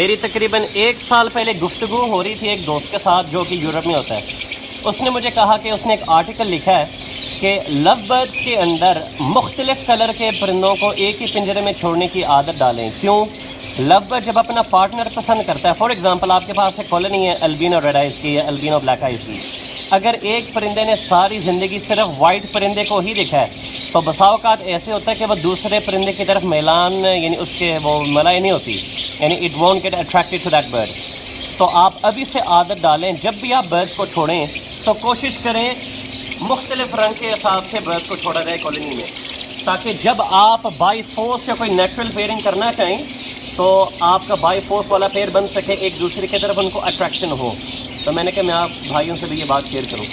मेरी तकरीबन 1 साल पहले गुफ्तगू हो रही थी एक दोस्त के साथ जो कि यूरोप में होता है। उसने मुझे कहा कि उसने एक आर्टिकल लिखा है कि लव बर्ड्स के अंदर मुख्तलिफ कलर के परिंदों को एक ही पिंजरे में छोड़ने की आदत डालें। क्यों? लव बर्ड जब अपना पार्टनर पसंद करता है, फॉर एग्जांपल आपके पास एक कॉलोनी है अल्बिनो रेड आइज की या अल्बिनो ब्लैक आइज की, अगर एक परिंदे ने सारी ज़िंदगी सिर्फ वाइट परिंदे को ही देखा है तो बसा औकात ऐसे होता है कि वह दूसरे परिंदे की तरफ मैलान यानी उसके वो मलाई नहीं होती, यानी it won't get attracted to that bird. तो आप अभी से आदत डालें, जब भी आप बर्ड्स को छोड़ें तो कोशिश करें मुख्तलिफ रंग के हिसाब से बर्ड्स को छोड़ा जाए कॉलोनी में, ताकि जब आप बाई फोर्स या कोई नेचुरल पेयरिंग करना चाहें तो आपका बाई फोर्स वाला पेयर बन सके, एक दूसरे की तरफ उनको अट्रैक्शन हो। तो मैंने कहा मैं आप भाइयों से भी ये बात शेयर करूँ।